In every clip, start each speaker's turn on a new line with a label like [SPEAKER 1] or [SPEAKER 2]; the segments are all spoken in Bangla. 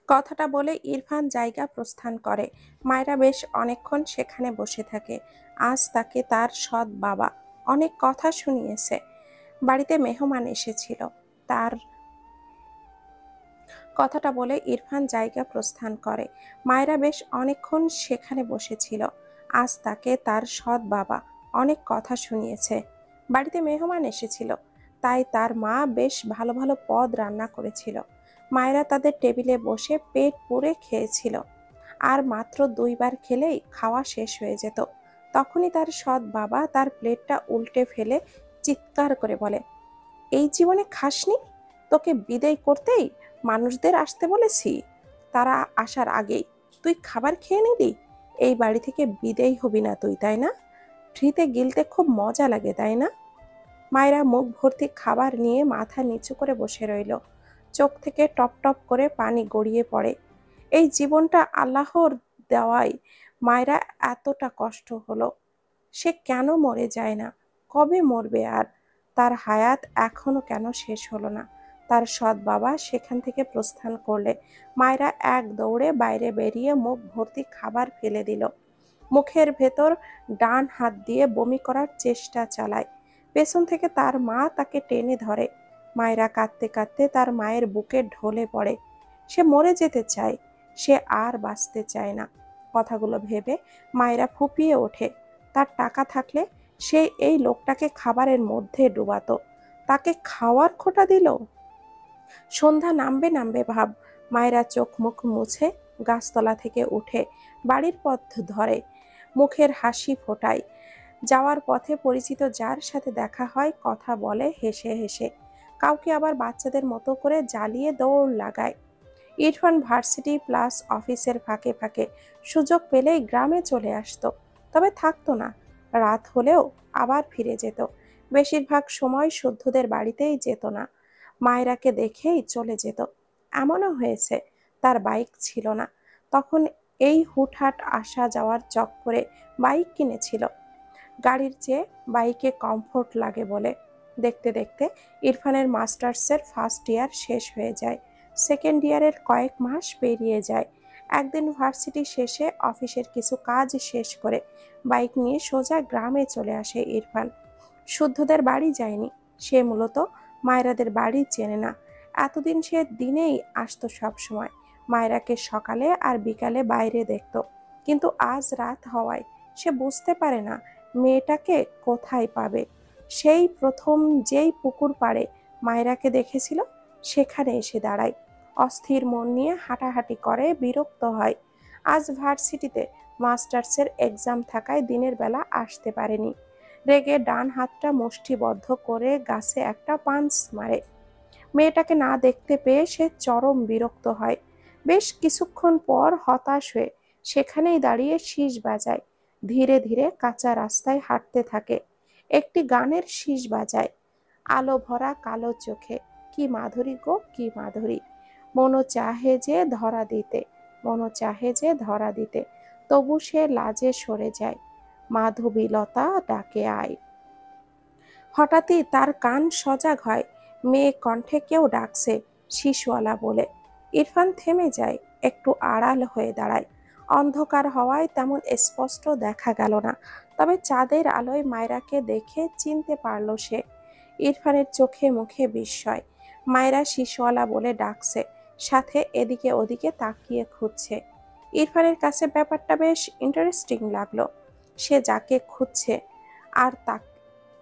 [SPEAKER 1] কথাটা বলে ইরফান জায়গা প্রস্থান করে। মায়েরা বেশ অনেকক্ষণ সেখানে বসে থাকে। আজ তাকে তার সৎ বাবা অনেক কথা শুনিয়েছে। বাড়িতে মেহমান এসেছিল। তার কথাটা বলে ইরফান জায়গা প্রস্থান করে। মায়েরা বেশ অনেকক্ষণ সেখানে বসেছিল। আজ তাকে তার সৎ বাবা অনেক কথা শুনিয়েছে। বাড়িতে মেহমান এসেছিল, তাই তার মা বেশ ভালো ভালো পদ রান্না করেছিল। মায়েরা তাদের টেবিলে বসে পেট পুড়ে খেয়েছিল। আর মাত্র 2 বার খেলেই খাওয়া শেষ হয়ে যেত। তখনই তার সৎ বাবা তার প্লেটটা উল্টে ফেলে চিৎকার করে বলে, এই জীবনে খাসনি? তোকে বিদায় করতেই মানুষদের আসতে বলেছি। তারা আসার আগেই তুই খাবার খেয়ে নিলি। এই বাড়ি থেকে বিদায় হবি না তুই, তাই না? ফ্রিতে গিলতে খুব মজা লাগে, তাই না? মায়েরা মুখ ভর্তি খাবার নিয়ে মাথা নিচু করে বসে রইল। চোখ থেকে টপ টপ করে পানি গড়িয়ে পড়ে। এই জীবনটা আল্লাহর দেওয়াই মায়েরা এতটা কষ্ট হলো। সে কেন মরে যায় না? কবে মরবে? আর তার হায়াত এখনো কেন শেষ হলো না? তার সৎ বাবা সেখান থেকে প্রস্থান করলে মায়েরা এক দৌড়ে বাইরে বেরিয়ে মুখ ভর্তি খাবার ফেলে দিল। মুখের ভেতর ডান হাত দিয়ে বমি করার চেষ্টা চালায়। পেছন থেকে তার মা তাকে টেনে ধরে। মায়েরা কাঁদতে কাঁদতে তার মায়ের বুকে ঢলে পড়ে। সে মরে যেতে চায়, সে আর বাঁচতে চায় না। কথাগুলো ভেবে মায়েরা ফুপিয়ে ওঠে। তার টাকা থাকলে সে এই লোকটাকে খাবারের মধ্যে ডুবাতো, তাকে খাওয়ার খোঁটা দিল। সন্ধ্যা নামবে নামবে ভাব। মায়েরা চোখ মুখ মুছে গাছতলা থেকে উঠে বাড়ির পথ ধরে, মুখের হাসি ফোটায়। যাওয়ার পথে পরিচিত যার সাথে দেখা হয় কথা বলে হেসে হেসে। কাউকে আবার বাচ্চাদের মতো করে জ্বালিয়ে দৌড় লাগায়। ইরফান ভার্সিটি প্লাস অফিসের ফাঁকে ফাঁকে সুযোগ পেলেই গ্রামে চলে আসতো। তবে থাকতো না। রাত হলেও আবার ফিরে যেত। বেশিরভাগ সময় শুদ্ধদের বাড়িতেই যেত না। মায়রাকে দেখেই চলে যেত। এমনও হয়েছে তার বাইক ছিল না। তখন এই হুটহাট আসা যাওয়ার চক্করে বাইক কিনেছিল। গাড়ির চেয়ে বাইকে কমফোর্ট লাগে বলে। দেখতে দেখতে ইরফানের মাস্টার্সের ফার্স্ট ইয়ার শেষ হয়ে যায়। সেকেন্ড ইয়ারের কয়েক মাস পেরিয়ে যায়। একদিন ভার্সিটি শেষে অফিসের কিছু কাজ শেষ করে বাইক নিয়ে সোজা গ্রামে চলে আসে ইরফান। শুদ্ধদের বাড়ি যায়নি। সে মূলত মায়রাদের বাড়ি চেনে না। এতদিন সে দিনেই আসতো সব সময়। মায়রাকে সকালে আর বিকালে বাইরে দেখত। কিন্তু আজ রাত হওয়ায় সে বুঝতে পারে না মেয়েটাকে কোথায় পাবে। সেই প্রথম যেই পুকুর পাড়ে মায়রাকে দেখেছিল সেখানে এসে দাঁড়ায়। অস্থির মন নিয়ে হাঁটাহাঁটি করে, বিরক্ত হয়। আজ ভার্সিটিতে মাস্টার্সের এক্সাম থাকায় দিনের বেলা আসতে পারেনি। রেগে ডান হাতটা মুষ্টিবদ্ধ করে গাছে একটা পাঞ্চ মারে। মেয়েটাকে না দেখতে পেয়ে সে চরম বিরক্ত হয়। বেশ কিছুক্ষণ পর হতাশ হয়ে সেখানেই দাঁড়িয়ে শীষ বাজায়। ধীরে ধীরে কাঁচা রাস্তায় হাঁটতে থাকে। একটি গানের শীষ বাজায়। আলো ভরা কালো চোখে, কি মাধুরী গো কি মাধুরী। মনো চাহে যে ধরা দিতে, মনো চাহে যে ধরা দিতে, তবু সে লাজে সরে যায়। মাধবীলতা ডাকে আয়। হঠাৎই তার কান সজাগ হয়। মেয়ে কণ্ঠে কেউ ডাকছে, শিশওয়ালা বলে। ইরফান থেমে যায়, একটু আড়াল হয়ে দাঁড়ায়। অন্ধকার হওয়ায় তেমন স্পষ্ট দেখা গেল না, তবে চাঁদের আলোয় মায়রাকে দেখে চিনতে পারল সে। ইরফানের চোখে মুখে বিস্ময়। মায়রা শিশওয়ালা বলে ডাকছে, সাথে এদিকে ওদিকে তাকিয়ে খুঁজছে। ইরফানের কাছে ব্যাপারটা বেশ ইন্টারেস্টিং লাগলো। সে যাকে খুঁজছে আর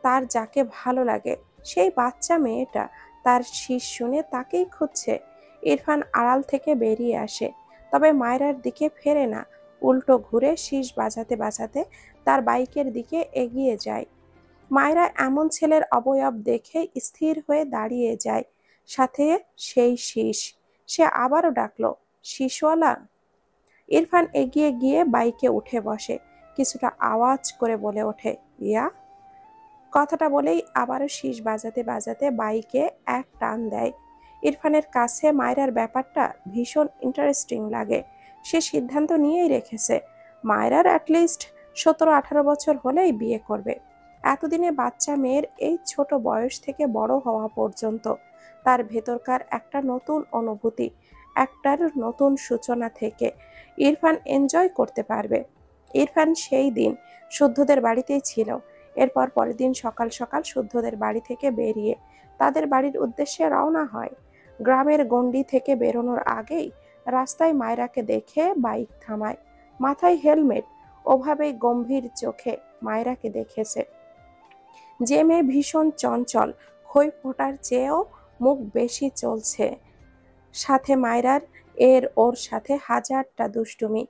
[SPEAKER 1] তার যাকে ভালো লাগে সেই বাচ্চা মেয়েটা তার শীষ শুনে তাকেই খুঁজছে। ইরফান আড়াল থেকে বেরিয়ে আসে, তবে মায়রার দিকে ফেরে না। উল্টো ঘুরে শীষ বাজাতে বাজাতে তার বাইকের দিকে এগিয়ে যায়। মায়রা এমন ছেলের অবয়ব দেখে স্থির হয়ে দাঁড়িয়ে যায়, সাথে সেই শীষ। সে আবারও ডাকলো, শীষওয়ালা। ইরফান এগিয়ে গিয়ে বাইকে উঠে বসে, কিছুটা আওয়াজ করে বলে ওঠে, ইয়া। কথাটা বলেই আবারও শীষ বাজাতে বাজাতে বাইকে এক টান দেয়। ইরফানের কাছে মায়রার ব্যাপারটা ভীষণ ইন্টারেস্টিং লাগে। সে সিদ্ধান্ত নিয়েই রেখেছে মায়রার অ্যাটলিস্ট 17-18 বছর হলেই বিয়ে করবে। এতদিনে বাচ্চা মেয়ের এই ছোট বয়স থেকে বড় হওয়া পর্যন্ত তার ভেতরকার একটা নতুন অনুভূতি, একটার নতুন সূচনা থেকে ইরফান এনজয় করতে পারবে। ইরফান সেই দিন শুদ্ধদের বাড়িতেই ছিল। এরপর পরের দিন সকাল সকাল শুদ্ধদের বাড়ি থেকে বেরিয়ে তাদের বাড়ির উদ্দেশ্যে রওনা হয়। গ্রামের গণ্ডি থেকে বেরোনোর আগেই রাস্তায় মায়রাকে দেখে বাইক থামায়। মাথায় হেলমেট, ওভাবেই গম্ভীর চোখে মায়রাকে দেখেছে। যে মেয়ে ভীষণ চঞ্চল, খই ফোটার চেয়েও মুখ বেশি চলছে। সাথে মায়রার ওর সাথে হাজারটা দুষ্টুমি,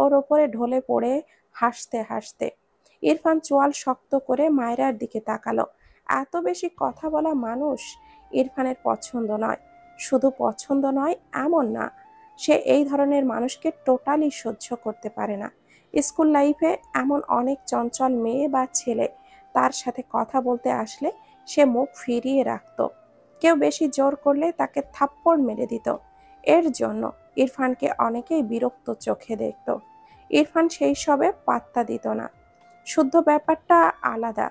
[SPEAKER 1] ওর ওপরে ঢলে পড়ে হাসতে হাসতে। ইরফান চোয়াল শক্ত করে মায়রার দিকে তাকালো। এত বেশি কথা বলা মানুষ ইরফানের পছন্দ নয়। শুধু পছন্দ নয় এমন না, সে এই ধরনের মানুষকে টোটালি সহ্য করতে পারে না। স্কুল লাইফে এমন অনেক চঞ্চল মেয়ে বা ছেলে তার সাথে কথা বলতে আসলে সে মুখ ফিরিয়ে রাখত। কেউ বেশি জোর করলে তাকে থাপ্পড় মেরে দিত। এর জন্য ইরফানকে অনেকেই বিরক্ত চোখে দেখত। ইরফান সেই সবে পাত্তা দিত না। শুদ্ধ ব্যাপারটা আলাদা।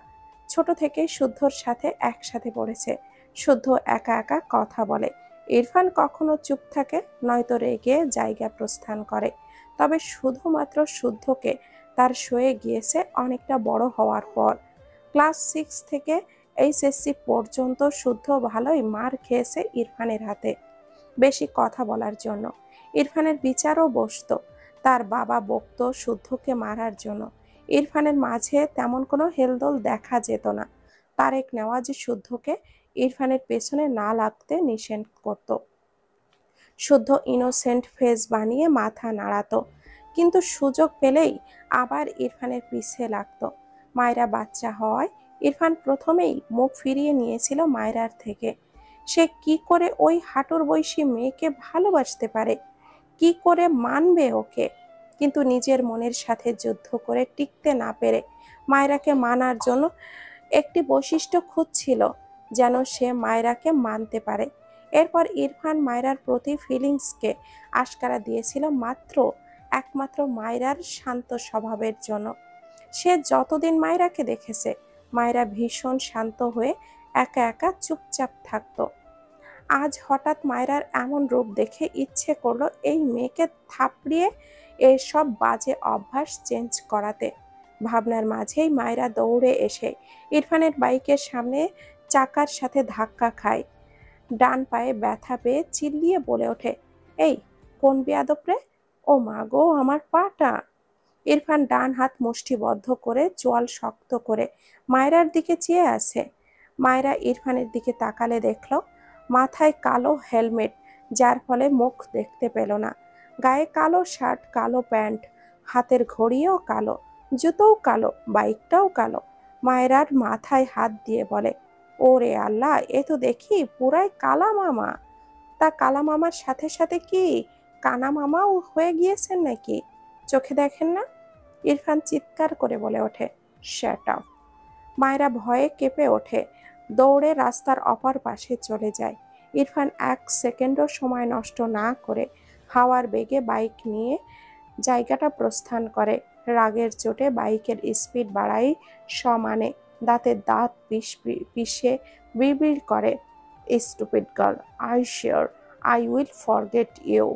[SPEAKER 1] ছোট থেকেই শুদ্ধর সাথে একসাথে পড়েছে। শুদ্ধ একা একা কথা বলে। ইরফান কখনো চুপ থাকে, নয়তো রেগে জায়গা প্রস্থান করে। তবে শুধুমাত্র শুদ্ধকে তার সয়ে গিয়েছে অনেকটা বড় হওয়ার পর। ক্লাস 6 থেকে এইচএসসি পর্যন্ত শুদ্ধ ভালোই মার খেয়েছে ইরফানের হাতে, বেশি কথা বলার জন্য। ইরফানের বিচারও বসতো, তার বাবা বকতো শুদ্ধকে মারার জন্য। ইরফানের মাঝে তেমন কোনো হেলদোল দেখা যেত না। তারেক নেওয়াজ শুদ্ধকে ইরফানের পেছনে না লাগতে নিষেধ করত। শুদ্ধ ইনোসেন্ট ফেস বানিয়ে মাথা নাড়াতো, কিন্তু সুযোগ পেলেই আবার ইরফানের পিছে লাগতো। মায়রা বাচ্চা হওয়ায় ইরফান প্রথমেই মুখ ফিরিয়ে নিয়েছিল মায়রার থেকে। সে কি করে ওই হাঁটুর বয়সী মেয়েকে ভালোবাসতে পারে, কি করে মানবে ওকে? কিন্তু নিজের মনের সাথে যুদ্ধ করে টিকতে না পেরে মায়রাকে মানার জন্য একটি বৈশিষ্ট্য খুঁজছিল, যেন সে মায়রাকে মানতে পারে। এরপর ইরফান মায়রার প্রতি ফিলিংসকে আশকারা দিয়েছিল একমাত্র মায়রার শান্ত স্বভাবের জন্য। সে যতদিন মায়রাকে দেখেছে, মায়রা ভীষণ শান্ত হয়ে একা একা চুপচাপ থাকতো। আজ হঠাৎ মায়রার এমন রূপ দেখে ইচ্ছে করলো এই মেয়েকে থাপড়িয়ে এসব বাজে অভ্যাস চেঞ্জ করাতে। ভাবনার মাঝেই মায়রা দৌড়ে এসে ইরফানের বাইকের সামনে চাকার সাথে ধাক্কা খায়। ডান পায়ে ব্যথা পেয়ে চিল্লিয়ে বলে ওঠে, এই কোন বেয়াদব রে? ও মা গো, আমার পাটা! ইরফান ডান হাত মুষ্টিবদ্ধ করে চোয়াল শক্ত করে মায়রার দিকে চেয়ে আছে। মায়রা ইরফানের দিকে তাকালে দেখল মাথায় কালো হেলমেট, যার ফলে মুখ দেখতে পেল না। গায়ে কালো শার্ট, কালো প্যান্ট, হাতের ঘড়িও কালো, জুতোও কালো, বাইকটাও কালো। মায়রার মাথায় হাত দিয়ে বলে, ওরে আল্লাহ, এ তো দেখি পুরাই কালা মামা। তা কালা মামার সাথে সাথে কি কানা মামাও হয়ে গিয়েছেন নাকি? চোখে দেখেন না? ইরফান চিৎকার করে বলে ওঠে, শ্যাট আপ! মায়রা ভয়ে কেঁপে ওঠে, দৌড়ে রাস্তার অপর পাশে চলে যায়। ইরফান এক সেকেন্ডও সময় নষ্ট না করে হাওয়ার বেগে বাইক নিয়ে জায়গাটা প্রস্থান করে। রাগের চোটে বাইকের স্পিড বাড়াই সমানে দাঁতের দাঁত পিষে বিড়বিড় করে, stupid girl, I sure I will forget you.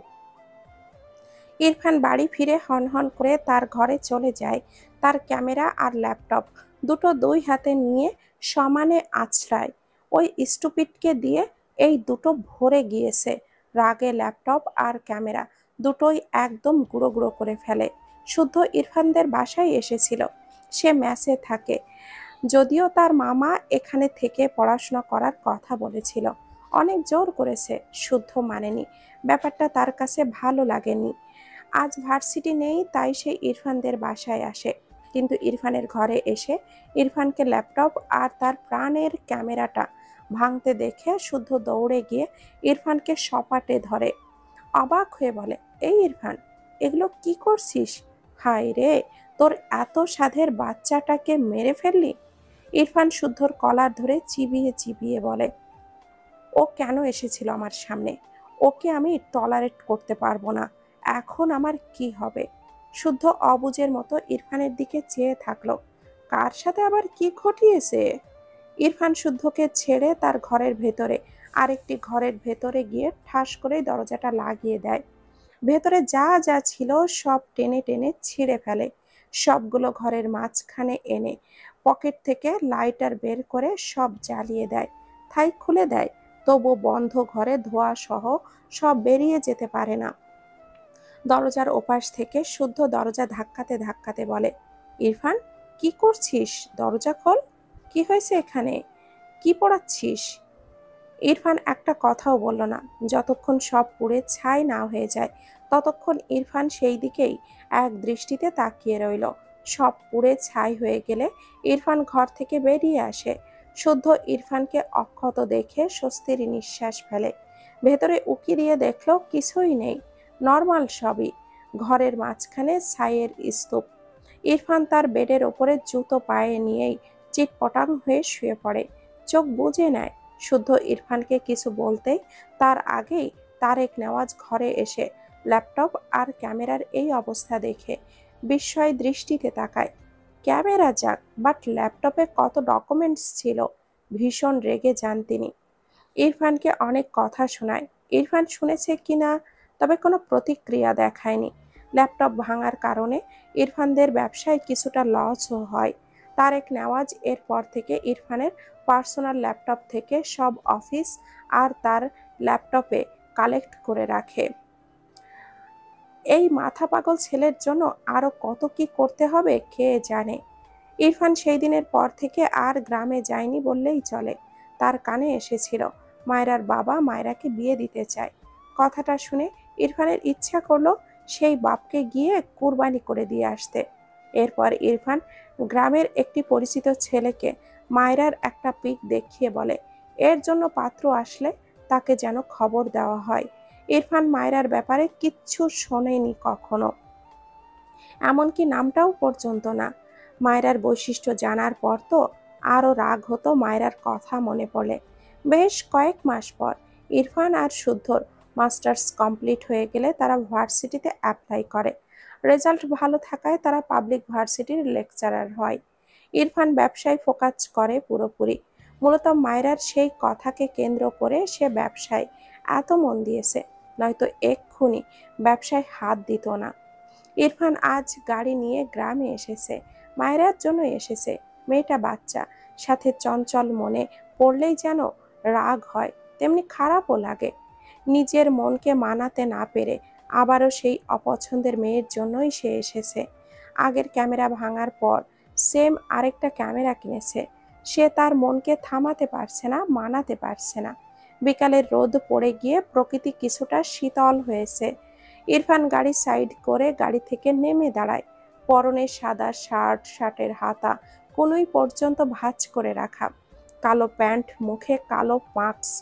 [SPEAKER 1] Irfan বাড়ি ফিরে হনহন করে তার ঘরে চলে যায়। তার ক্যামেরা আর ল্যাপটপ দুটো দুই হাতে নিয়ে সমানে আছড়ায়। ওই স্টুপিডকে দিয়ে এই দুটো ভরে গিয়েছে। রাগে ল্যাপটপ আর ক্যামেরা দুটোই একদম গুঁড়ো গুঁড়ো করে ফেলে। শুদ্ধ ইরফানদের বাসায় এসেছিল। সে ম্যাসে থাকে, যদিও তার মামা এখানে থেকে পড়াশোনা করার কথা বলেছিল। অনেক জোর করেছে, শুদ্ধ মানেনি। ব্যাপারটা তার কাছে ভালো লাগেনি। আজ ভার্সিটি নেই, তাই সে ইরফানদের বাসায় আসে। কিন্তু ইরফানের ঘরে এসে ইরফানকে ল্যাপটপ আর তার প্রাণের ক্যামেরাটা ভাঙতে দেখে শুদ্ধ দৌড়ে গিয়ে ইরফানকে সপাটে ধরে। অবাক হয়ে বলে, এই ইরফান, এগুলো কি করছিস? হায় রে, তোর এত সাধের বাচ্চাটাকে মেরে ফেললি? ইরফান শুদ্ধর কলার ধরে চিবিয়ে চিবিয়ে বলে, ও কেন এসেছিল আমার সামনে? ওকে আমি টলারেট করতে পারবো না। এখন আমার কি হবে? শুদ্ধ অবুঝের মতো ইরফানের দিকে চেয়ে থাকলো। কার সাথে আবার কি ঘটিয়েছে? ইরফান শুদ্ধকে ছেড়ে তার ঘরের ভেতরে আরেকটি ঘরের ভেতরে গিয়ে ঠাস করে দরজাটা লাগিয়ে দেয়। ভেতরে যা যা ছিল সব টেনে টেনে ছিঁড়ে ফেলে। সবগুলো ঘরের মাঝখানে এনে পকেট থেকে লাইটার বের করে সব জ্বালিয়ে দেয়। থাই খুলে দেয়, তবু বন্ধ ঘরে ধোঁয়া সহ সব বেরিয়ে যেতে পারে না। দরজার ওপাশ থেকে শুদ্ধ দরজা ধাক্কাতে ধাক্কাতে বলে, ইরফান, কি করছিস? দরজা খোল। কি হয়েছে এখানে? কি পড়াচ্ছিস? ইরফান একটা কথাও বলল না। যতক্ষণ সব পুড়ে ছাই না হয়ে যায় ততক্ষণ ইরফান সেই দিকেই এক দৃষ্টিতে তাকিয়ে রইল। সব পুড়ে ছাই হয়ে গেলে ইরফান ঘর থেকে বেরিয়ে আসে। শুদ্ধ ইরফানকে অক্ষত দেখে স্বস্তির নিঃশ্বাস ফেলে। ভেতরে উকি দিয়ে দেখল কিছুই নেই, নর্মাল সবই। ঘরের মাঝখানে ছাইয়ের স্তূপ। ইরফান তার বেডের ওপরে জুতো পায়ে নিয়েই চিটপটাং হয়ে শুয়ে পড়ে। চোখ বুজে নেয়। শুদ্ধ ইরফানকে কিছু বলতেই তার আগেই তারেক নেওয়াজ ঘরে এসে ল্যাপটপ আর ক্যামেরার এই অবস্থা দেখে বিস্ময় দৃষ্টিতে তাকায়। ক্যামেরা যাক, বাট ল্যাপটপে কত ডকুমেন্টস ছিল। ভীষণ রেগে যান তিনি। ইরফানকে অনেক কথা শোনায়। ইরফান শুনেছে কিনা তবে কোনো প্রতিক্রিয়া দেখায়নি। ল্যাপটপ ভাঙার কারণে ইরফানদের ব্যবসায় কিছুটা লসও হয়। তারেক নেওয়াজ এরপর থেকে ইরফানের পার্সোনাল ল্যাপটপ থেকে সব অফিস আর তার ল্যাপটপে কালেক্ট করে রাখে। এই মাথা পাগল ছেলের জন্য আরো কত কি করতে হবে কে জানে। ইরফান সেই দিনের পর থেকে আর গ্রামে যায়নি বললেই চলে। তার কানে এসেছিল মায়রার বাবা মায়রাকে বিয়ে দিতে চায়। কথাটা শুনে ইরফানের ইচ্ছা করলো সেই বাপকে গিয়ে কুরবানি করে দিয়ে আসতে। এরপর ইরফান গ্রামের একটি পরিচিত ছেলেকে মায়রার একটা পিক দেখিয়ে বলে, এর জন্য পাত্র আসলে তাকে যেন খবর দেওয়া হয়। ইরফান মায়রার ব্যাপারে কিচ্ছু শোনেনি কখনো, এমনকি নামটাও পর্যন্ত না। মায়রার বৈশিষ্ট্য জানার পর তো আরও রাগ হতো মায়রার কথা মনে পড়লে। বেশ কয়েক মাস পর ইরফান আর শুদ্ধর মাস্টার্স কমপ্লিট হয়ে গেলে তারা ভার্সিটিতে অ্যাপ্লাই করে। রেজাল্ট ভালো থাকায় তারা পাবলিক ভার্সিটির লেকচারার হয়। ইরফান ব্যবসায় ফোকাস করে পুরোপুরি। মূলত মায়রার সেই কথাকে কেন্দ্র করে সে ব্যবসায় এত মন দিয়েছে, নয়তো এক্ষুনি ব্যবসায় হাত দিত না। ইরফান আজ গাড়ি নিয়ে গ্রামে এসেছে, মায়েরার জন্য এসেছে। মেয়েটা বাচ্চা, সাথে চঞ্চল, মনে পড়লেই যেন রাগ হয়, তেমনি খারাপও লাগে। নিজের মনকে মানাতে না পেরে আবারও সেই অপছন্দের মেয়ের জন্যই সে এসেছে। আগের ক্যামেরা ভাঙার পর সেম আরেকটা ক্যামেরা কিনেছে। সে তার মনকে থামাতে পারছে না, মানাতে পারছে না। বিকালের রোদ পড়ে গিয়ে প্রকৃতি কিছুটা শীতল হয়েছে। ইরফান গাড়ি সাইড করে গাড়ি থেকে নেমে দাঁড়ায়। পরনে সাদা শার্ট, শার্টের হাতা কোনোই পর্যন্ত ভাঁজ করে রাখা, কালো প্যান্ট, মুখে কালো মাস্ক,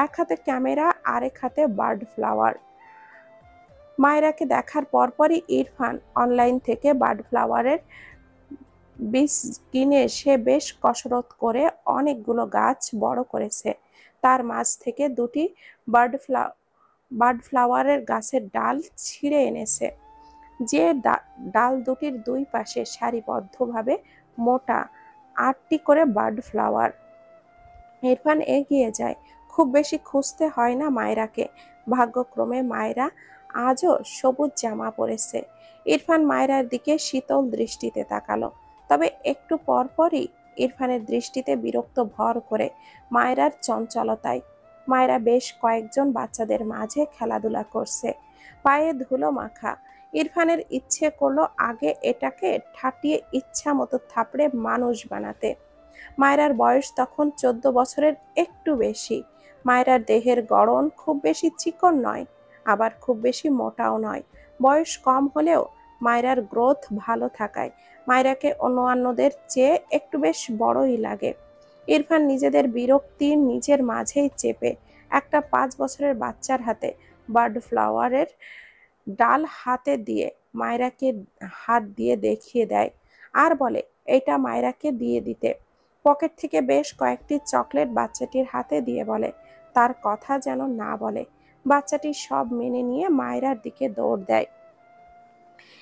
[SPEAKER 1] এক হাতে ক্যামেরা আরেক হাতে বার্ড ফ্লাওয়ার। মায়রাকে দেখার পরপরই ইরফান অনলাইন থেকে বার্ড ফ্লাওয়ারের বীজ কিনে সে বেশ কসরত করে অনেকগুলো গাছ বড় করেছে। তার মাঝ থেকে দুটি বার্ড ফ্লাওয়ারের গাছের ডাল ছিঁড়ে এনেছে। যে ডাল দুটির দুই পাশে সারিবদ্ধভাবে মোটা 8টি করে বার্ড ফ্লাওয়ার। ইরফান এগিয়ে যায়। খুব বেশি খুঁজতে হয় না মায়রাকে। ভাগ্যক্রমে মায়রা আজও সবুজ জামা পরেছে। ইরফান মায়রার দিকে শীতল দৃষ্টিতে তাকালো। তবে একটু পরপরই ইরফানের দৃষ্টিতে বিরক্ত ভর করে মায়রার চঞ্চলতায়। মায়রা বেশ কয়েকজন বাচ্চাদের মাঝে খেলাধুলা করছে, পায়ে ধুলো মাখা। ইরফানের ইচ্ছে করলো আগে এটাকে ঠাটিয়ে ইচ্ছা মতো থাপড়ে মানুষ বানাতে। মায়রার বয়স তখন 14 বছরের একটু বেশি। মায়রার দেহের গড়ন খুব বেশি চিকন নয়, আবার খুব বেশি মোটাও নয়। বয়স কম হলেও মায়রার গ্রোথ ভালো থাকায় মায়রাকে অন্যদের চেয়ে একটু বেশ বড়ই লাগে। ইরফান নিজেদের বিরক্তি নিজের মাঝেই চেপে একটা 5 বছরের বাচ্চার হাতে বার্ড ফ্লাওয়ারের ডাল হাতে দিয়ে মায়রাকে হাত দিয়ে দেখিয়ে দেয় আর বলে, এটা মায়রাকে দিয়ে দিতে। পকেট থেকে বেশ কয়েকটি চকলেট বাচ্চাটির হাতে দিয়ে বলে, তার কথা যেন না বলে। বাচ্চাটি সব মেনে নিয়ে মায়রার দিকে দৌড় দেয়।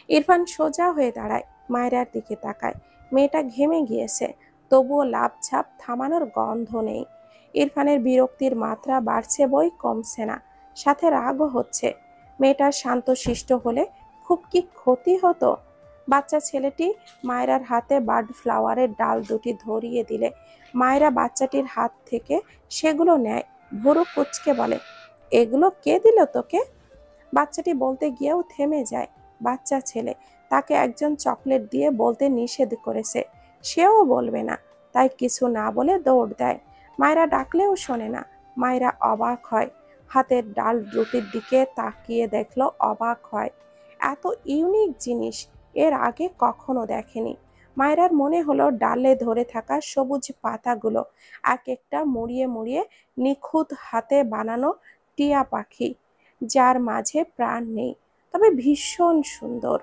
[SPEAKER 1] ইরফান সোজা হয়ে দাঁড়ায়, মায়রার দিকে তাকায়। মেয়েটা ঘেমে গিয়েছে, তবুও লাফঝাপ থামানোর গন্ধ নেই। ইরফানের বিরক্তির মাত্রা বাড়ছে বই কমছে না, সাথে রাগও হচ্ছে। মেয়েটা শান্তশিষ্ট হলে খুব কি ক্ষতি হতো? বাচ্চা ছেলেটি মায়রার হাতে বার্ড ফ্লাওয়ারের ডাল দুটি ধরিয়ে দিলে মায়রা বাচ্চাটির হাত থেকে সেগুলো নেয়। ভুরু কুঁচকে বলে, এগুলো কে দিল তোকে? বাচ্চাটি বলতে গিয়েও থেমে যায়। বাচ্চা ছেলে, তাকে একজন চকলেট দিয়ে বলতে নিষেধ করেছে, সেও বলবে না, তাই কিছু না বলে দৌড় দেয়। মায়রা ডাকলেও শোনে না। মায়রা অবাক হয়, হাতের ডাল রুটির দিকে তাকিয়ে দেখলো, অবাক হয়। এত ইউনিক জিনিস এর আগে কখনো দেখেনি। মায়রার মনে হলো ডালে ধরে থাকা সবুজ পাতাগুলো এক একটা মুড়িয়ে মুড়িয়ে নিখুঁত হাতে বানানো টিয়া পাখি, যার মাঝে প্রাণ নেই, তবে ভীষণ সুন্দর।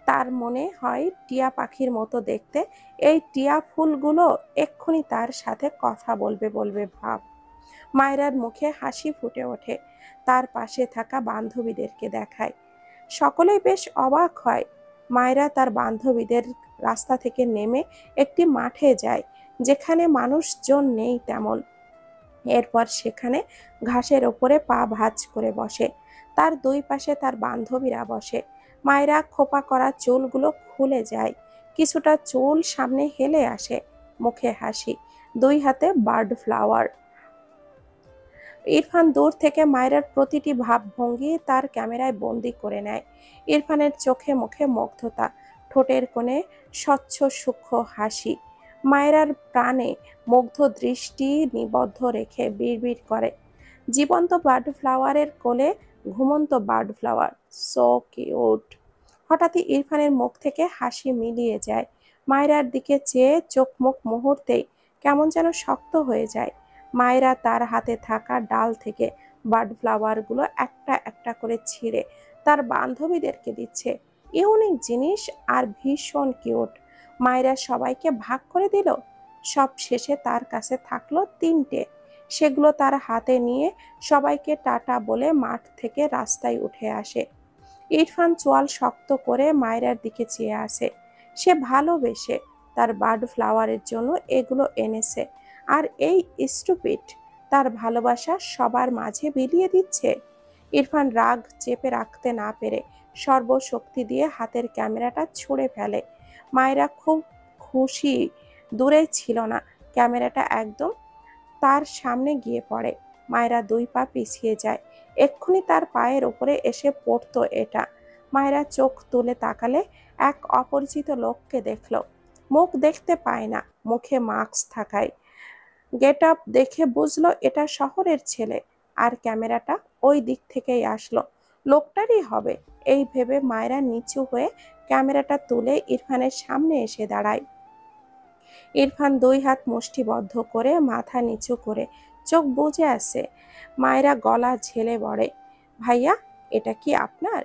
[SPEAKER 1] তার মনে হয় টিয়া পাখির মতো দেখতে। এই টিয়া ফুলগুলো এক্ষুনি তার সাথে কথা বলবে বলবে ভাব। মায়রার মুখে হাসি ফুটে ওঠে। তার পাশে থাকা বান্ধবীদেরকে দেখায়। সকলেই বেশ অবাক হয়। মায়রা তার বান্ধবীদের রাস্তা থেকে নেমে একটি মাঠে যায়, যেখানে মানুষজন নেই তেমন। এরপর সেখানে ঘাসের ওপরে পা ভাঁজ করে বসে। তার দুই পাশে তার বান্ধবীরা বসে। মায়রা খোপা করা চুলগুলো খুলে যায়, কিছুটা চুল সামনে হেলে আসে, মুখে হাসি, দুই হাতে বার্ড ফ্লাওয়ার। ইরফান দূর থেকে মায়রার প্রতিটি ভাবভঙ্গি তার ক্যামেরায় বন্দি করে নেয়। ইরফানের চোখে মুখে মুগ্ধতা, ঠোঁটের কোণে স্বচ্ছ সূক্ষ্ম হাসি। মায়রার প্রাণে মুগ্ধ দৃষ্টি নিবদ্ধ রেখে বিড়বিড় করে, জীবন্ত বার্ড ফ্লাওয়ারের কোলে ঘুমন্ত বার্ড ফ্লাওয়ার, সো কিউট। হঠাৎই ইরফানের মুখ থেকে হাসি মিলিয়ে যায়। মায়রার দিকে চেয়ে চোখ মুখ মুহূর্তেই কেমন যেন শক্ত হয়ে যায়। মায়রা তার হাতে থাকা ডাল থেকে বার্ড ফ্লাওয়ারগুলো একটা একটা করে ছিঁড়ে তার বান্ধবীদেরকে দিচ্ছে। ইউনিক জিনিস আর ভীষণ কিউট। মায়রা সবাইকে ভাগ করে দিল। সব শেষে তার কাছে থাকলো তিনটে। সেগুলো তার হাতে নিয়ে সবাইকে টাটা বলে মাঠ থেকে রাস্তায় উঠে আসে। ইরফান চোয়াল শক্ত করে মায়রার দিকে চেয়ে আসে। সে ভালোবেসে তার বার্ড ফ্লাওয়ারের জন্য এগুলো এনেছে, আর এই স্টুপিড তার ভালোবাসা সবার মাঝে বিলিয়ে দিচ্ছে। ইরফান রাগ চেপে রাখতে না পেরে সর্বশক্তি দিয়ে হাতের ক্যামেরাটা ছুঁড়ে ফেলে। মায়রা খুব খুশি, দূরে ছিল না, ক্যামেরাটা একদম তার সামনে গিয়ে পড়ে। মায়রা দুই পা পিছিয়ে যায়, এক্ষুনি তার পায়ের ওপরে এসে পড়তো এটা। মায়রা চোখ তুলে তাকালে এক অপরিচিত লোককে দেখল। মুখ দেখতে পায় না, মুখে মাস্ক থাকায় গেট আপ দেখে বুঝলো এটা শহরের ছেলে, আর ক্যামেরাটা ওই দিক থেকেই আসলো, লোকটারই হবে। এই ভেবে মায়রা নিচু হয়ে ক্যামেরাটা তুলে ইরফানের সামনে এসে দাঁড়ায়। ইরফান দুই হাত মুষ্টিবদ্ধ করে মাথা নিচু করে চোখ বুজে আছে। মায়রা গলা ঝেলে বলে, ভাইয়া, এটা কি আপনার?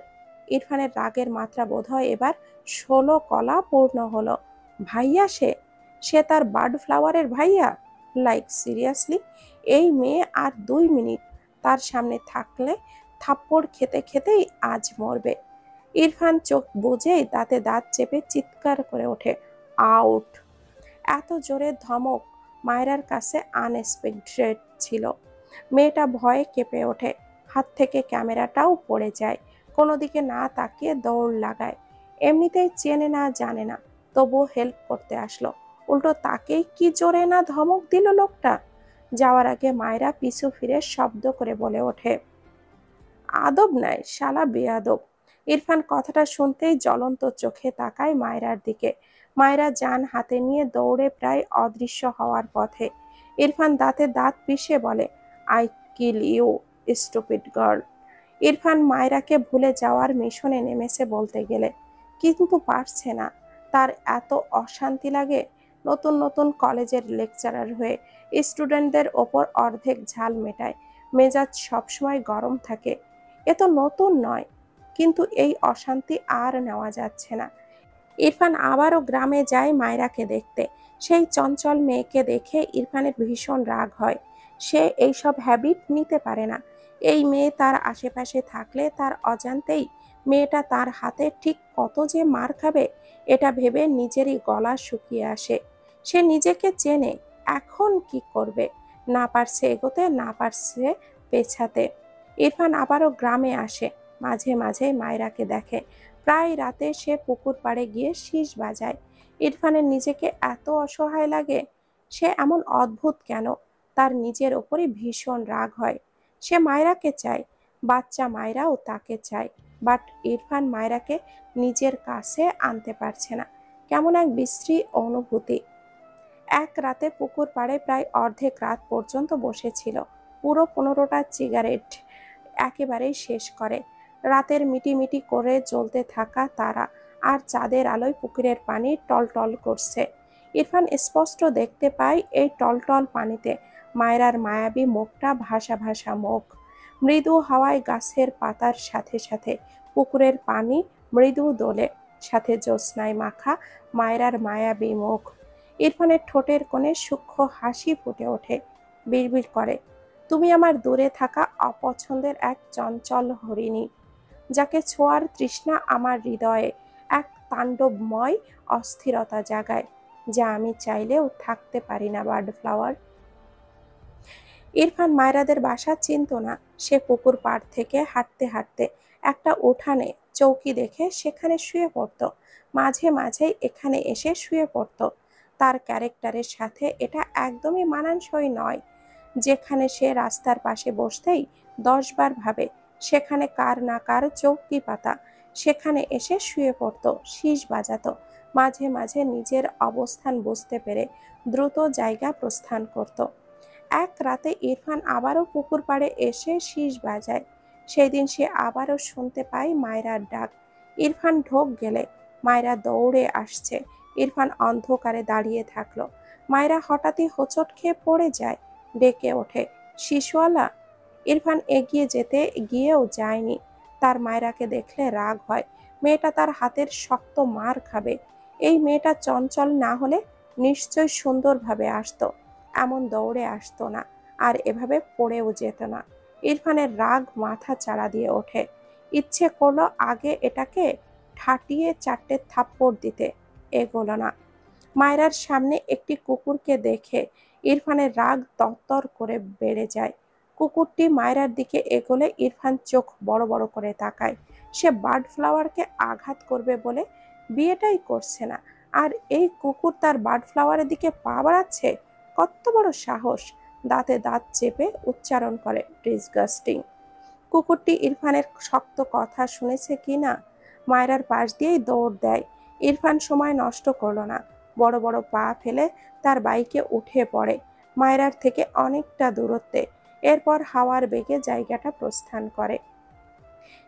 [SPEAKER 1] ইরফানের রাগের মাত্রা বোধহয় এবার 16 কলা পূর্ণ হলো। ভাইয়া? সে সে তার বার্ড ফ্লাওয়ারের ভাইয়া? Like seriously? এই মেয়ে আর 2 মিনিট তার সামনে থাকলে থাপ্পড় খেতে খেতেই আজ মরবে। ইরফান চোখ বুজেই দাঁতে দাঁত চেপে চিৎকার করে ওঠে, আউট! এত জোরে ধমক মায়রার কাছে আনএক্সপেক্টেড ছিল। মেয়েটা ভয়ে কেঁপে ওঠে, হাত থেকে ক্যামেরাটাও পড়ে যায়। কোনো দিকে না তাকিয়ে দৌড় লাগায়। এমনিতেই চেনে না জানে না, তবুও হেল্প করতে আসলো, উল্টো তাকেই কি জোরে না ধমক দিল লোকটা। যাওয়ার আগে মায়রা পিছু ফিরে শব্দ করে বলে ওঠে, আদব নাই, শালা বেয়াদব। ইরফান কথাটা শুনতেই জ্বলন্ত চোখে তাকায় মায়রার দিকে। মায়রা যান হাতে নিয়ে দৌড়ে প্রায় অদৃশ্য হওয়ার পথে। ইরফান দাঁতে দাঁত পিষে বলে, I kill you, stupid girl. Irfan মায়রাকে ভুলে যাওয়ার মিশনে নেমেছে বলতে গেলে, কিন্তু পারছে না। তার এত অশান্তি লাগে। নতুন নতুন কলেজের লেকচারার হয়ে স্টুডেন্টদের ওপর অর্ধেক ঝাল মেটায়, মেজাজ সবসময় গরম থাকে। এ তো নতুন নয়, কিন্তু এই অশান্তি আর নেওয়া যাচ্ছে না। ইরফান আবারও গ্রামে যায় মায়রাকে দেখতে। সেই চঞ্চল মেয়েকে দেখে ইরফানের ভীষণ রাগ হয়। সে এইসব হ্যাবিট নিতে পারে না। এই মেয়ে তার আশেপাশে থাকলে তার অজান্তেই মেয়েটা তার হাতে ঠিক কত যে মার খাবে, এটা ভেবে নিজেরই গলা শুকিয়ে আসে। সে নিজেকে চেনে, এখন কি করবে? না পারছে এগোতে, না পারছে পেছাতে। ইরফান আবারও গ্রামে আসে, মাঝে মাঝে মায়রাকে দেখে। প্রায় রাতে সে পুকুর পাড়ে গিয়ে শীষ বাজায়। ইরফানের নিজেকে এত অসহায় লাগে। সে এমন অদ্ভুত কেন? তার নিজের ওপরই ভীষণ রাগ হয়। সে মায়রাকে চায়, বাচ্চা মায়রাও তাকে চায়, বাট ইরফান মায়রাকে নিজের কাছে আনতে পারছে না। কেমন এক বিশ্রী অনুভূতি। এক রাতে পুকুর পাড়ে প্রায় অর্ধেক রাত পর্যন্ত বসেছিল। পুরো 15টা সিগারেট একেবারেই শেষ করে। রাতের মিটিমিটি করে জ্বলতে থাকা তারা আর চাঁদের আলোয় পুকুরের পানি টলটল করছে। ইরফান স্পষ্ট দেখতে পায় এই টলটল পানিতে মায়রার মায়াবী মুখটা, ভাসা ভাসা মুখ। মৃদু হাওয়ায় গাছের পাতার সাথে সাথে পুকুরের পানি মৃদু দোলে, সাথে জ্যোৎস্নায় মাখা মায়রার মায়াবী মুখ। ইরফানের ঠোঁটের কোণে সূক্ষ্ম হাসি ফুটে ওঠে। বিড়বিড় করে, তুমি আমার দূরে থাকা অপছন্দের এক চঞ্চল হরিণী, যাকে ছোঁয়ার তৃষ্ণা আমার হৃদয়ে এক তাণ্ডবময় অস্থিরতা জাগায়, যা আমি চাইলেও থাকতে পারি না। Bird flower. ইরফান মায়রাদের বাসা চিনত না। সে পুকুর পাড় থেকে হাঁটতে হাঁটতে একটা উঠানে চৌকি দেখে সেখানে শুয়ে পড়ত। মাঝে মাঝেই এখানে এসে শুয়ে পড়ত। তার ক্যারেক্টারের সাথে এটা একদমই মানানসই নয়। যেখানে সে রাস্তার পাশে বসতেই 10 বার ভাবে সেখানে কার না কার চৌকি পাতা, সেখানে এসে শুয়ে পড়ত, শীষ বাজাতো। মাঝে মাঝে নিজের অবস্থান বুঝতে পেরে দ্রুত জায়গা প্রস্থান করত। এক রাতে ইরফান আবারও পুকুর পাড়ে এসে শীষ বাজায়। সেই দিন সে আবারও শুনতে পায় মায়রার ডাক। ইরফান ঢোক গেলে মায়রা দৌড়ে আসছে। ইরফান অন্ধকারে দাঁড়িয়ে থাকলো। মায়রা হঠাৎই হোঁচট খেয়ে পড়ে যায়, ডেকে ওঠে, শিশুয়ালা। ইরফান এগিয়ে যেতে গিয়েও যায়নি। তার মায়রাকে দেখলে রাগ হয়। মেয়েটা তার হাতের শক্ত মার খাবে। এই মেয়েটা চঞ্চল না হলে নিশ্চয় সুন্দরভাবে আসতো, এমন দৌড়ে আসতো না, আর এভাবে পড়েও যেত না। ইরফানের রাগ মাথা চাড়া দিয়ে ওঠে। ইচ্ছে করলো আগে এটাকে ঠাটিয়ে 4টে থাপ্পড় দিতে, এগোলো না। মায়রার সামনে একটি কুকুরকে দেখে ইরফানের রাগ তরতর করে বেড়ে যায়। কুকুরটি মায়রার দিকে এগোলে ইরফান চোখ বড় বড় করে তাকায়। সে বার্ড ফ্লাওয়ারকে আঘাত করবে বলে বিয়েটাই করছে না, আর এই কুকুর তার বার্ড ফ্লাওয়ারের দিকে পা বাড়াচ্ছে। কত বড় সাহস! দাঁতে দাঁত চেপে উচ্চারণ করে, ডিসগাস্টিং। কুকুরটি ইরফানের শক্ত কথা শুনেছে কি না, মায়রার পাশ দিয়েই দৌড় দেয়। ইরফান সময় নষ্ট করলো না, বড় বড় পা ফেলে তার বাইকে উঠে পড়ে, মায়রার থেকে অনেকটা দূরত্বে। এরপর হাওয়ার বেগে জায়গাটা প্রস্থান করে।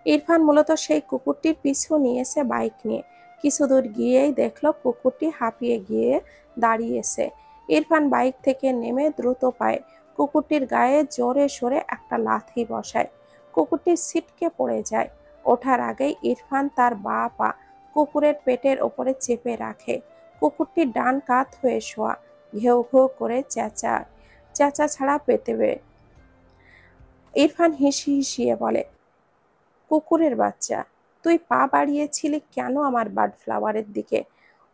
[SPEAKER 1] ইরফান মূলত সেই কুকুরটির পিছু নিয়েছে বাইক নিয়ে। কিছু দূর গিয়েই দেখলো কুকুরটি হাঁপিয়ে গিয়ে দাঁড়িয়েছে। ইরফান বাইক থেকে নেমে দ্রুত পায়ে কুকুরটির গায়ে জোরে সোরে একটা লাথি বসায়। কুকুরটি ছিটকে পড়ে যায়। ওঠার আগেই ইরফান তার বাঁ পা কুকুরের পেটের ওপরে চেপে রাখে। কুকুরটি ডান কাত হয়ে শোয়া, ঘেউ ঘেউ করে চেঁচায়। চেঁচা ছাড়া পেতেবে। ইরফান হিসিয়ে বলে, কুকুরের বাচ্চা, তুই পা বাড়িয়েছিলি কেন আমার বার্ড ফ্লাওয়ারের দিকে?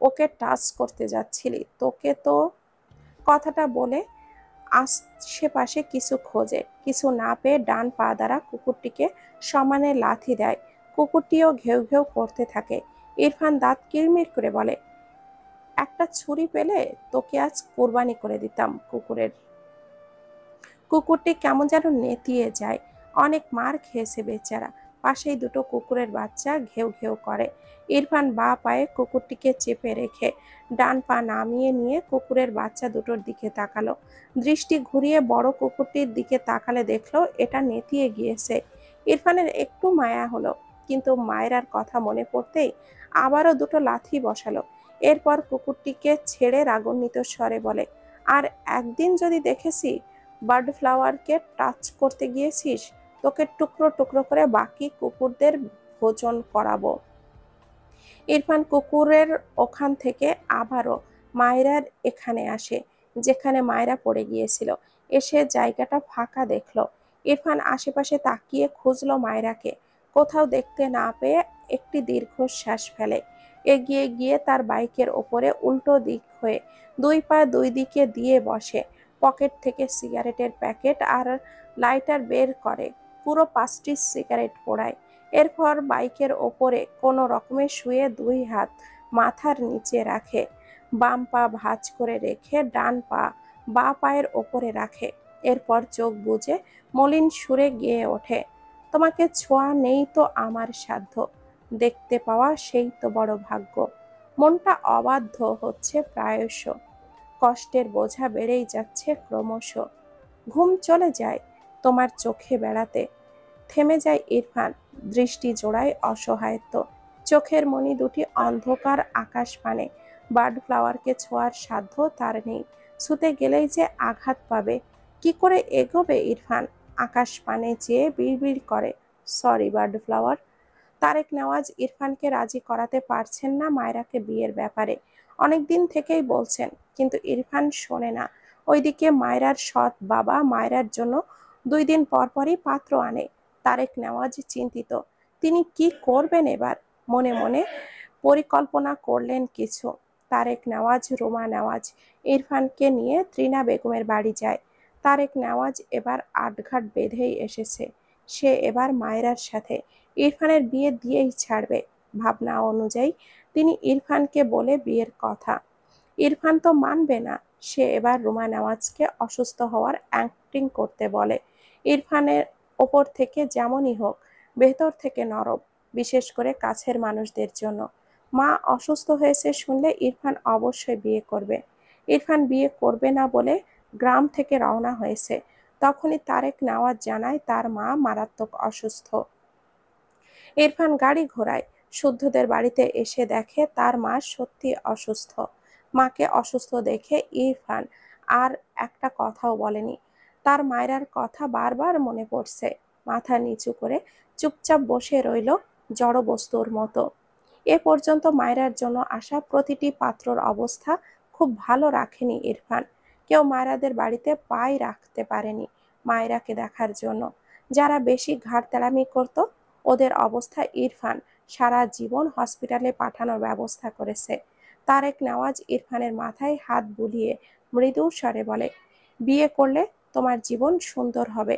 [SPEAKER 1] ওকে টাচ করতে যাচ্ছিলি? তোকে তো। কথাটা বলে আশেপাশে কিছু খোঁজে। কিছু না পেয়ে ডান পা দ্বারা কুকুরটিকে সমানে লাথি দেয়। কুকুরটিও ঘেউ ঘেউ করতে থাকে। ইরফান দাঁত কিরমির করে বলে, একটা ছুরি পেলে তোকে আজ কোরবানি করে দিতাম কুকুরের। কুকুরটি কেমন যেন নেতিয়ে যায়। অনেক মার খেয়েছে বেচারা। পাশেই দুটো কুকুরের বাচ্চা ঘেউ ঘেউ করে। ইরফান বাঁ পায়ে কুকুরটিকে চেপে রেখে ডান পা নামিয়ে নিয়ে কুকুরের বাচ্চা দুটোর দিকে তাকালো। দৃষ্টি ঘুরিয়ে বড় কুকুরটির দিকে তাকালে দেখলো এটা নেতিয়ে গিয়েছে। ইরফানের একটু মায়া হলো, কিন্তু মায়েরার কথা মনে পড়তেই আবারও দুটো লাথি বসালো। এরপর কুকুরটিকে ছেড়ে রাগান্বিত স্বরে বলে, আর একদিন যদি দেখেছি বার্ড ফ্লাওয়ারকে টাচ করতে গিয়েছিস, তোকে টুকরো টুকরো করে বাকি কুকুরদের ভোজন করাবো। ইরফান কুকুরের ওখান থেকে আবারও মায়রার এখানে আসে, যেখানে মায়রা পড়ে গিয়েছিল। এসে জায়গাটা ফাঁকা দেখলো। ইরফান আশেপাশে তাকিয়ে খুঁজলো মায়রাকে। কোথাও দেখতে না পেয়ে একটি দীর্ঘশ্বাস ফেলে। এগিয়ে গিয়ে তার বাইকের ওপরে উল্টো দিক হয়ে দুই পা দুই দিকে দিয়ে বসে। পকেট থেকে সিগারেটের প্যাকেট আর লাইটার বের করে পুরো 5টি সিগারেট পোড়ায়। এরপর বাইকের ওপরে কোনো রকমে শুয়ে 2 হাত মাথার নিচে রাখে, বাম পা ভাঁজ করে রেখে ডান পা বাঁ পায়ের ওপরে রাখে। এরপর চোখ বুজে মলিন সুরে গেয়ে ওঠে, তোমাকে ছোঁয়া নেই তো আমার সাধ্য, দেখতে পাওয়া সেই তো বড় ভাগ্য। মনটা অবাধ্য হচ্ছে প্রায়শ, কষ্টের বোঝা বেড়েই যাচ্ছে ক্রমশ। ঘুম চলে যায় তোমার চোখে বেড়াতে, থেমে যায় ইরফান, দৃষ্টি জোড়ায় অসহায়ত্ব। চোখের মণি দুটি অন্ধকার আকাশ পানে, বার্ড ফ্লাওয়ারকে ছোঁয়ার সাধ্য তার নেই। ছুতে গেলেই যে আঘাত পাবে। কি করে এগোবে ইরফান? আকাশ পানে চেয়ে বিড়বিড় করে, sorry bird flower. Tareq Newaz ইরফানকে রাজি করাতে পারছেন না মায়রাকে বিয়ের ব্যাপারে। অনেক দিন থেকেই বলছেন, কিন্তু ইরফান শোনে না। ওইদিকে মায়রার সৎ বাবা মায়রার জন্য 2 দিন পর পরই পাত্র আনে। তারেক নেওয়াজ চিন্তিত, তিনি কি করবেন এবার। মনে মনে পরিকল্পনা করলেন কিছু। তারেক নেওয়াজ, রুমা নেওয়াজ ইরফানকে নিয়ে ত্রিনা বেগমের বাড়ি যায়। তারেক নেওয়াজ এবার আটঘাট বেঁধেই এসেছে। সে এবার মায়রার সাথে ইরফানের বিয়ে দিয়েই ছাড়বে। ভাবনা অনুযায়ী তিনি ইরফানকে বলে বিয়ের কথা। ইরফান তো মানবে না। সে এবার রুমা নেওয়াজকে অসুস্থ হওয়ার অ্যাক্টিং করতে বলে। ইরফানের ওপর থেকে যেমনই হোক, ভেতর থেকে নরম, বিশেষ করে কাছের মানুষদের জন্য। মা অসুস্থ হয়েছে শুনলে ইরফান অবশ্যই বিয়ে করবে। ইরফান বিয়ে করবে না বলে গ্রাম থেকে রওনা হয়েছে। তখনই তারেক নেওয়াজ জানায় তার মা মারাত্মক অসুস্থ। ইরফান গাড়ি ঘোড়ায় শুদ্ধদের বাড়িতে এসে দেখে তার মা সত্যি অসুস্থ। মাকে অসুস্থ দেখে ইরফান আর একটা কথাও বলেনি। তার মায়রার কথা বারবার মনে পড়ছে। মাথা নিচু করে চুপচাপ বসে রইল জড়বস্তুর মতো। এ পর্যন্ত মায়রার জন্য আসা প্রতিটি পাত্রর অবস্থা খুব ভালো রাখেনি ইরফান। কেউ মায়রাদের বাড়িতে পাই রাখতে পারেনি মায়রাকে দেখার জন্য। যারা বেশি ঘাড়তেড়ামি করত, ওদের অবস্থা ইরফান সারা জীবন হসপিটালে পাঠানোর ব্যবস্থা করেছে। তারেক নেওয়াজ ইরফানের মাথায় হাত বুলিয়ে মৃদু স্বরে বলে, বিয়ে করলে তোমার জীবন সুন্দর হবে।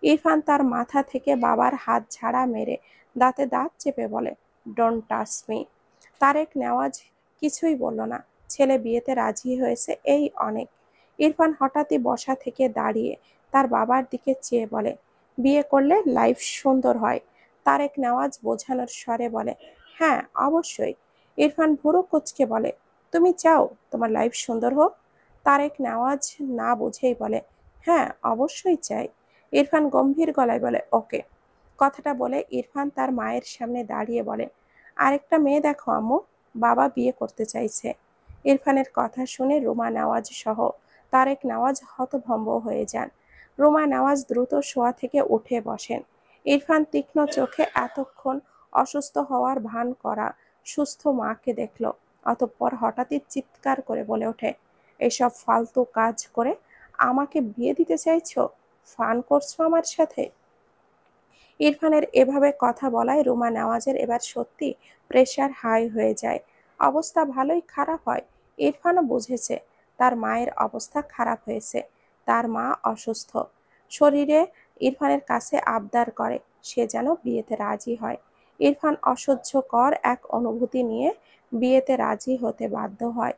[SPEAKER 1] ইরফান তার মাথা থেকে বাবার হাত ঝাড়া মেরে দাঁতে দাঁত চেপে বলে, don't touch me. Tarek Newaz কিছুই বলল না। ছেলে বিয়েতে রাজি হয়েছে, এই অনেক। ইরফান হঠাৎই বসা থেকে দাঁড়িয়ে তার বাবার দিকে চেয়ে বলে, বিয়ে করলে লাইফ সুন্দর হয়। তারেক নেওয়াজ বোঝানোর স্বরে বলে, হ্যাঁ অবশ্যই। ইরফান ভুরু কুঁচকে বলে, তুমি চাও তোমার লাইফ সুন্দর হোক? তারেক নেওয়াজ না বুঝেই বলে, হ্যাঁ অবশ্যই চাই। ইরফান গম্ভীর গলায় বলে, ওকে। কথাটা বলে ইরফান তার মায়ের সামনে দাঁড়িয়ে বলে, আরেকটা মেয়ে দেখো আম্মু, বাবা বিয়ে করতে চাইছে। ইরফানের কথা শুনে রুমা নেওয়াজ সহ তারেক নেওয়াজ হতভম্ব হয়ে যান। রুমা নেওয়াজ দ্রুত শোয়া থেকে উঠে বসেন। ইরফান তীক্ষ্ণ চোখে এতক্ষণ অসুস্থ হওয়ার ভান করা সুস্থ মাকে দেখল। অতঃপর হঠাৎই চিৎকার করে বলে ওঠে, এসব ফালতু কাজ করে আমাকে বিয়ে দিতে চাইছো? ফান করছো আমার সাথে? ইরফানের এভাবে কথা বলায় রুমা নেওয়াজের এবার সত্যি প্রেশার হাই হয়ে যায়। অবস্থা ভালোই খারাপ হয়। ইরফানও বুঝেছে তার মায়ের অবস্থা খারাপ হয়েছে। তার মা অসুস্থ। শরীরে ইরফানের কাছে আবদার করে সে যেন বিয়েতে রাজি হয়। ইরফান অসহ্যকর এক অনুভূতি নিয়ে বিয়েতে রাজি হতে বাধ্য হয়।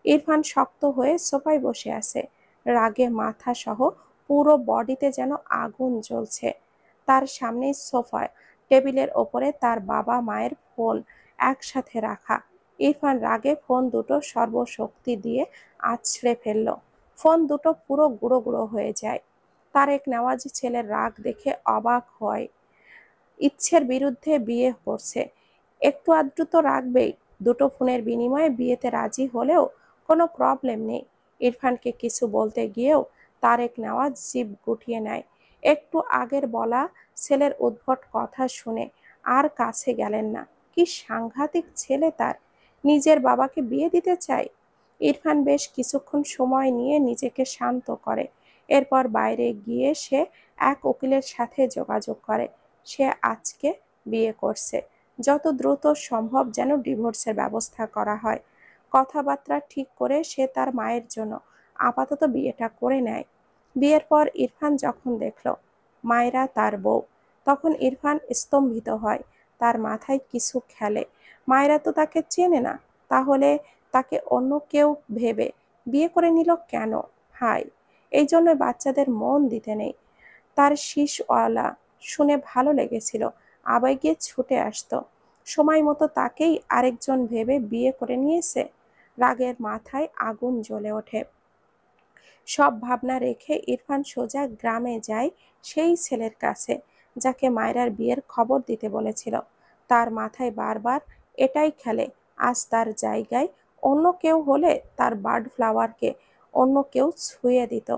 [SPEAKER 1] ইরফান শক্ত হয়ে সোফায় বসে আছে, রাগে মাথা সহ পুরো বডিতে যেন আগুন জ্বলছে। তার সামনেই সোফায় টেবিলের ওপরে তার বাবা মায়ের ফোন একসাথে রাখা। ইরফান রাগে ফোন দুটো সর্বশক্তি দিয়ে আছড়ে ফেলল। ফোন দুটো পুরো গুঁড়ো গুঁড়ো হয়ে যায়। তারেক নেওয়াজ ছেলের রাগ দেখে অবাক হয়। ইচ্ছের বিরুদ্ধে বিয়ে করছে, একটু আধটু তো রাখবেই। দুটো ফোনের বিনিময়ে বিয়েতে রাজি হলেও কোনো প্রবলেম নেই। ইরফানকে কিছু বলতে গিয়েও তারেক নেওয়াজ জিভ গুটিয়ে নেয়। একটু আগের বলা ছেলের উদ্ভট কথা শুনে আর কাছে গেলেন না। কি সাংঘাতিক ছেলে তার, নিজের বাবাকে বিয়ে দিতে চায়। ইরফান বেশ কিছুক্ষণ সময় নিয়ে নিজেকে শান্ত করে। এরপর বাইরে গিয়ে সে এক উকিলের সাথে যোগাযোগ করে। সে আজকে বিয়ে করছে, যত দ্রুত সম্ভব যেন ডিভোর্সের ব্যবস্থা করা হয়। কথাবার্তা ঠিক করে সে তার মায়ের জন্য আপাতত বিয়েটা করে নেয়। বিয়ের পর ইরফান যখন দেখল মায়রা তার বউ, তখন ইরফান স্তম্ভিত হয়। তার মাথায় কিছু খেলে। মায়রা তো তাকে চেনে না, তাহলে তাকে অন্য কেউ ভেবে বিয়ে করে নিল কেন? হায়, এই জন্য বাচ্চাদের মন দিতে নেই। তার শীষওয়ালা শুনে ভালো লেগেছিল, আবেগে ছুটে আসতো। সময় মতো তাকেই আরেকজন ভেবে বিয়ে করে নিয়েছে। রাগের মাথায় আগুন জ্বলে ওঠে। সব ভাবনা রেখে ইরফান সোজা গ্রামে যায় সেই ছেলের কাছে যাকে মায়রার বিয়ের খবর দিতে বলেছিল। তার মাথায় বারবার এটাই খেলে, আজ তার জায়গায় অন্য কেউ হলে তার বার্ড ফ্লাওয়ারকে অন্য কেউ ছুঁয়ে দিত।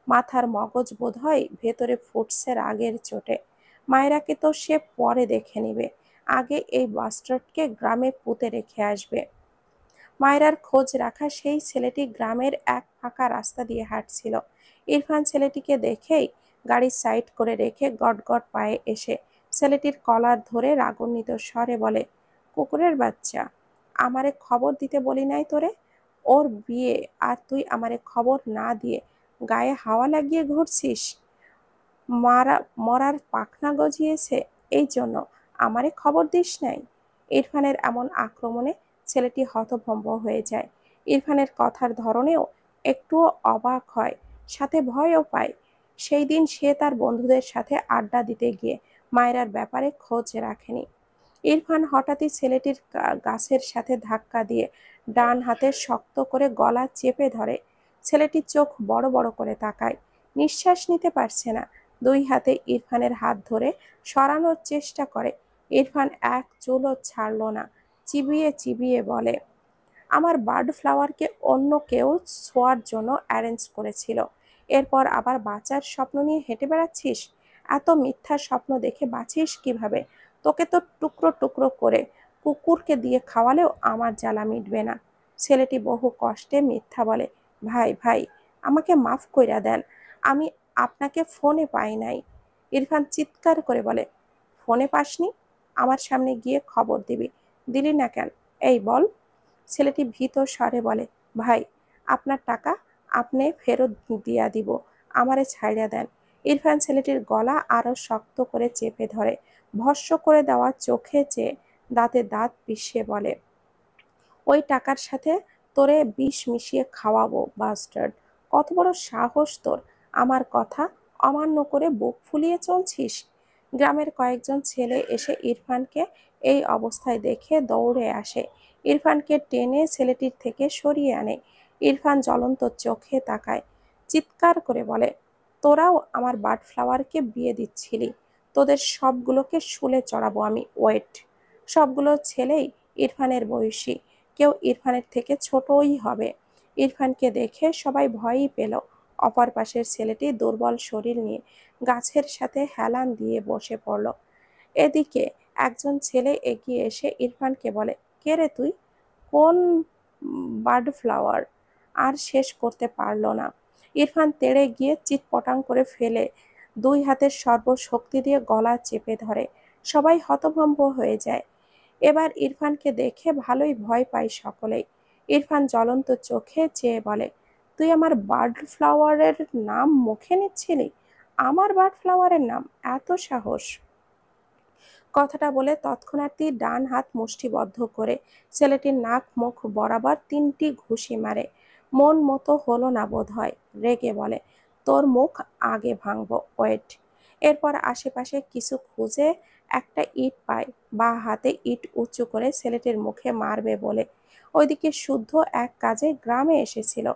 [SPEAKER 1] মাথার মগজ বোধহয় ভেতরে ফুটছে রাগের চোটে। মায়রাকে তো সে পরে দেখে নিবে, আগে এই বাস্টার্ডকে গ্রামে পুঁতে রেখে আসবে। মায়রার খোঁজ রাখা সেই ছেলেটি গ্রামের এক ফাঁকা রাস্তা দিয়ে হাঁটছিল। ইরফান ছেলেটিকে দেখেই গাড়ি সাইড করে রেখে গটগট পায়ে এসে ছেলেটির কলার ধরে রাগান্বিত স্বরে বলে, কুকুরের বাচ্চা, আমারে খবর দিতে বলি নাই তোরে? ওর বিয়ে আর তুই আমারে খবর না দিয়ে গায়ে হাওয়া লাগিয়ে ঘুরছিস? মরার পাখনা গজিয়েছে এই জন্য আমারে খবর দিস নাই? ইরফানের এমন আক্রমণে ছেলেটি হতভম্ব হয়ে যায়। ইরফানের কথার ধরনেও একটুও অবাক হয়, সাথে ভয়ও পায়। সেই দিন সে তার বন্ধুদের সাথে আড্ডা দিতে গিয়ে মায়রার ব্যাপারে খোঁজ রাখেনি। ইরফান হঠাৎই ছেলেটির গাছের সাথে ধাক্কা দিয়ে ডান হাতে শক্ত করে গলা চেপে ধরে। ছেলেটি চোখ বড় বড় করে তাকায়, নিঃশ্বাস নিতে পারছে না। দুই হাতে ইরফানের হাত ধরে সরানোর চেষ্টা করে। ইরফান এক চুলও ছাড়ল না, চিবিয়ে চিবিয়ে বলে, আমার বার্ড ফ্লাওয়ারকে অন্য কেউ ছোঁয়ার জন্য অ্যারেঞ্জ করেছিল, এরপর আবার বাঁচার স্বপ্ন নিয়ে হেঁটে বেড়াচ্ছিস? এত মিথ্যা স্বপ্ন দেখে বাঁচিস কিভাবে? তোকে তো টুকরো টুকরো করে কুকুরকে দিয়ে খাওয়ালেও আমার জ্বালা মিটবে না। ছেলেটি বহু কষ্টে মিথ্যা বলে, ভাই ভাই, আমাকে মাফ কইরা দেন, আমি আপনাকে ফোনে পাই নাই। ইরফান চিৎকার করে বলে, ফোনে পাসনি? আমার সামনে গিয়ে খবর দিবি, দিলি না কেন? এই বল। ছেলেটি ভীত স্বরে বলে, ভাই, আপনার টাকা আপনি ফেরত দিয়া দিব, আমারে ছাইড়া দেন। ইরফান ছেলেটির গলা আরো শক্ত করে চেপে ধরে, ভস্ম করে দেওয়া চোখে চেয়ে দাঁতে দাঁত পিষিয়ে বলে, ওই টাকার সাথে তোরে বিষ মিশিয়ে খাওয়াবো বাস্টার্ড। কত বড় সাহস তোর, আমার কথা অমান্য করে বুক ফুলিয়ে চলছিস? গ্রামের কয়েকজন ছেলে এসে ইরফানকে এই অবস্থায় দেখে দৌড়ে আসে। ইরফানকে টেনে ছেলেটির থেকে সরিয়ে আনে। ইরফান জ্বলন্ত চোখে তাকায়, চিৎকার করে বলে, তোরাও আমার বার্ড ফ্লাওয়ারকে বিয়ে দিচ্ছিলি, তোদের সবগুলোকে শুলে চড়াবো আমি, ওয়েট। সবগুলো ছেলেই ইরফানের বয়সী, কেউ ইরফানের থেকে ছোটই হবে। ইরফানকে দেখে সবাই ভয়ই পেল। অপর পাশের ছেলেটি দুর্বল শরীর নিয়ে গাছের সাথে হেলান দিয়ে বসে পড়ল। এদিকে একজন ছেলে এগিয়ে এসে ইরফানকে বলে, কে রে তুই? কোন বার্ড ফ্লাওয়ার? আর শেষ করতে পারল না। ইরফান তেড়ে গিয়ে চিৎপটাং করে ফেলে দুই হাতের সর্বশক্তি দিয়ে গলা চেপে ধরে। সবাই হতভম্ব হয়ে যায়। এবার ইরফানকে দেখে ভালোই ভয় পায় সকলেই। ইরফান জ্বলন্ত চোখে চেয়ে বলে, তুই আমার বার্ড ফ্লাওয়ারের নাম মুখে নিচ্ছিলি? আমার বার্ড ফ্লাওয়ারের নাম? এত সাহস! কথাটা বলে তৎক্ষণাৎই ডান হাত মুষ্টিবদ্ধ করে ছেলেটির নাক মুখ বরাবর 3টি ঘুষি মারে। মন মতো হলো না বোধ হয়, রেগে বলে, তোর মুখ আগে ভাঙবো, ওয়েট। এরপর আশেপাশে কিছু খুঁজে একটা ইট পায়, বা হাতে ইট উঁচু করে ছেলেটির মুখে মারবে বলে। ওইদিকে শুদ্ধ এক কাজে গ্রামে এসেছিল